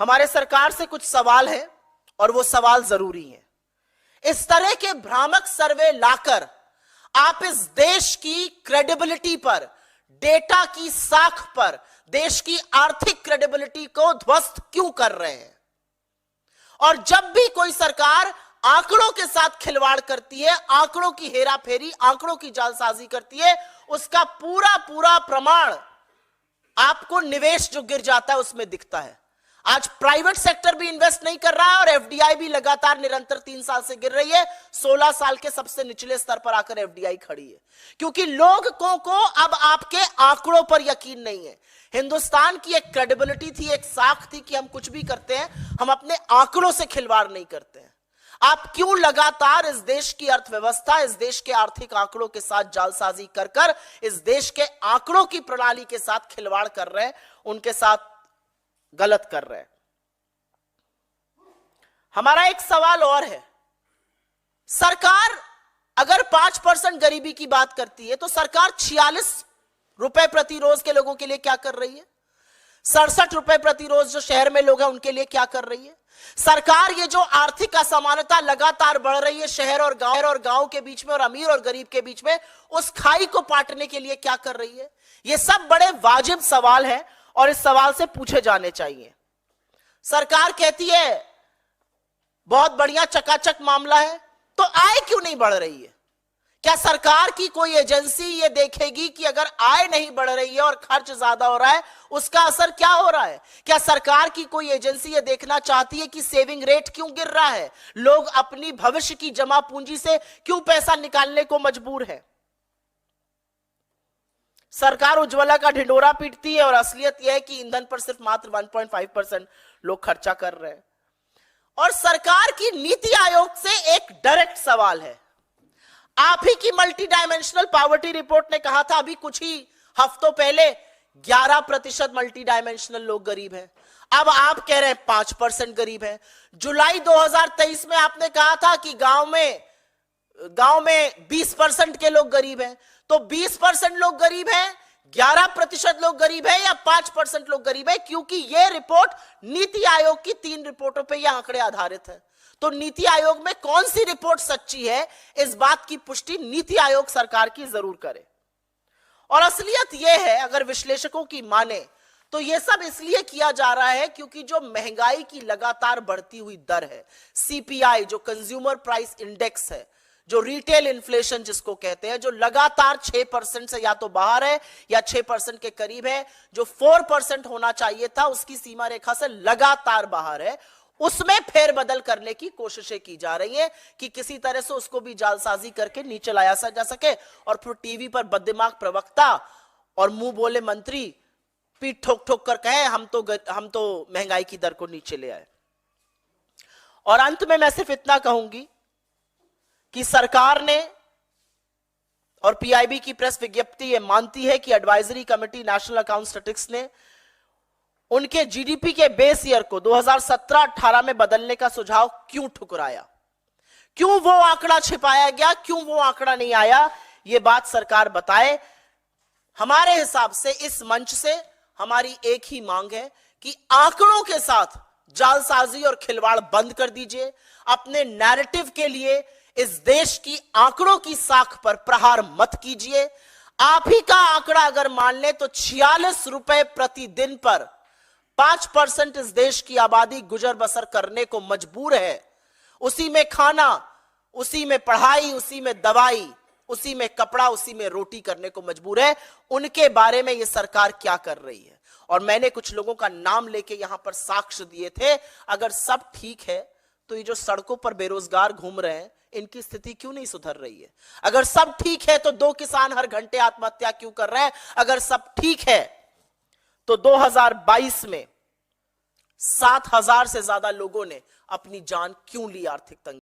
हमारे सरकार से कुछ सवाल है और वो सवाल जरूरी है। इस तरह के भ्रामक सर्वे लाकर आप इस देश की क्रेडिबिलिटी पर, डेटा की साख पर देश की आर्थिक क्रेडिबिलिटी को ध्वस्त क्यों कर रहे हैं? और जब भी कोई सरकार आंकड़ों के साथ खिलवाड़ करती है, आंकड़ों की हेराफेरी, आंकड़ों की जालसाजी करती है, उसका पूरा पूरा प्रमाण आपको निवेश जो गिर जाता है उसमें दिखता है। आज प्राइवेट सेक्टर भी इन्वेस्ट नहीं कर रहा है और एफडीआई भी लगातार निरंतर 3 साल से गिर रही है। 16 साल के सबसे निचले स्तर पर आकर एफडीआई खड़ी है, क्योंकि लोगों को अब आपके आंकड़ों पर यकीन नहीं है। हिंदुस्तान की एक क्रेडिबिलिटी थी, एक साख थी कि हम कुछ भी करते हैं, हम अपने आंकड़ों से खिलवाड़ नहीं करते हैं। आप क्यों लगातार इस देश की अर्थव्यवस्था, इस देश के आर्थिक आंकड़ों के साथ जालसाजी कर कर इस देश के आंकड़ों की प्रणाली के साथ खिलवाड़ कर रहे हैं, उनके साथ गलत कर रहे हैं? हमारा एक सवाल और है, सरकार अगर 5% गरीबी की बात करती है तो सरकार 46 रुपए प्रति रोज के लोगों के लिए क्या कर रही है? 67 रुपए प्रति रोज जो शहर में लोग हैं उनके लिए क्या कर रही है? सरकार ये जो आर्थिक असमानता लगातार बढ़ रही है शहर और गांव के बीच में और अमीर और गरीब के बीच में, उस खाई को पाटने के लिए क्या कर रही है? ये सब बड़े वाजिब सवाल हैं और इस सवाल से पूछे जाने चाहिए। सरकार कहती है बहुत बढ़िया चकाचक मामला है, तो आय क्यों नहीं बढ़ रही है? क्या सरकार की कोई एजेंसी ये देखेगी कि अगर आय नहीं बढ़ रही है और खर्च ज्यादा हो रहा है उसका असर क्या हो रहा है? क्या सरकार की कोई एजेंसी ये देखना चाहती है कि सेविंग रेट क्यों गिर रहा है, लोग अपनी भविष्य की जमा पूंजी से क्यों पैसा निकालने को मजबूर है? सरकार उज्ज्वला का ढिंडोरा पीटती है और असलियत यह है कि ईंधन पर सिर्फ मात्र 1.5% लोग खर्चा कर रहे हैं। और सरकार की नीति आयोग से एक डायरेक्ट सवाल है। आप ही की मल्टी डायमेंशनल पॉवर्टी रिपोर्ट ने कहा था अभी कुछ ही हफ्तों पहले 11% मल्टी डायमेंशनल लोग गरीब हैं। अब आप कह रहे हैं 5% गरीब हैं। जुलाई 2023 में आपने कहा था कि गांव में 20% के लोग गरीब हैं। तो 20% लोग गरीब हैं, 11% लोग गरीब है या 5% लोग गरीब है? क्योंकि यह रिपोर्ट नीति आयोग की 3 रिपोर्टों पर यह आंकड़े आधारित है। तो नीति आयोग में कौन सी रिपोर्ट सच्ची है, इस बात की पुष्टि नीति आयोग सरकार की जरूर करे। और असलियत यह है, अगर विश्लेषकों की माने तो यह सब इसलिए किया जा रहा है क्योंकि जो महंगाई की लगातार बढ़ती हुई दर है, सीपीआई जो कंज्यूमर प्राइस इंडेक्स है, जो रिटेल इन्फ्लेशन जिसको कहते हैं, जो लगातार 6% से या तो बाहर है या 6% के करीब है, जो 4% होना चाहिए था उसकी सीमा रेखा से लगातार बाहर है, उसमें फेरबदल करने की कोशिशें की जा रही हैं कि किसी तरह से उसको भी जालसाजी करके नीचे लाया जा सके और फिर टीवी पर बददिमाग प्रवक्ता और मुंह बोले मंत्री पीठ ठोक ठोक कर कहे हम तो महंगाई की दर को नीचे ले आए। और अंत में मैं सिर्फ इतना कहूंगी कि सरकार ने और पीआईबी की प्रेस विज्ञप्ति ये मानती है कि advisory committee national account statistics ने उनके जीडीपी के बेस ईयर को 2017-18 में बदलने का सुझाव क्यों ठुकराया, क्यों वो आंकड़ा छिपाया गया, क्यों वो आंकड़ा नहीं आया, ये बात सरकार बताए। हमारे हिसाब से इस मंच से हमारी एक ही मांग है कि आंकड़ों के साथ जालसाजी और खिलवाड़ बंद कर दीजिए। अपने नैरेटिव के लिए इस देश की आंकड़ों की साख पर प्रहार मत कीजिए। आप ही का आंकड़ा अगर मान ले तो 46 रुपए प्रतिदिन पर 5% इस देश की आबादी गुजर बसर करने को मजबूर है। उसी में खाना, उसी में पढ़ाई, उसी में दवाई, उसी में कपड़ा, उसी में रोटी करने को मजबूर है। उनके बारे में यह सरकार क्या कर रही है? और मैंने कुछ लोगों का नाम लेके यहां पर साक्ष्य दिए थे। अगर सब ठीक है तो ये जो सड़कों पर बेरोजगार घूम रहे हैं इनकी स्थिति क्यों नहीं सुधर रही है? अगर सब ठीक है तो 2 किसान हर घंटे आत्महत्या क्यों कर रहे हैं? अगर सब ठीक है तो 2022 में 7,000 से ज्यादा लोगों ने अपनी जान क्यों ली आर्थिक तंगी?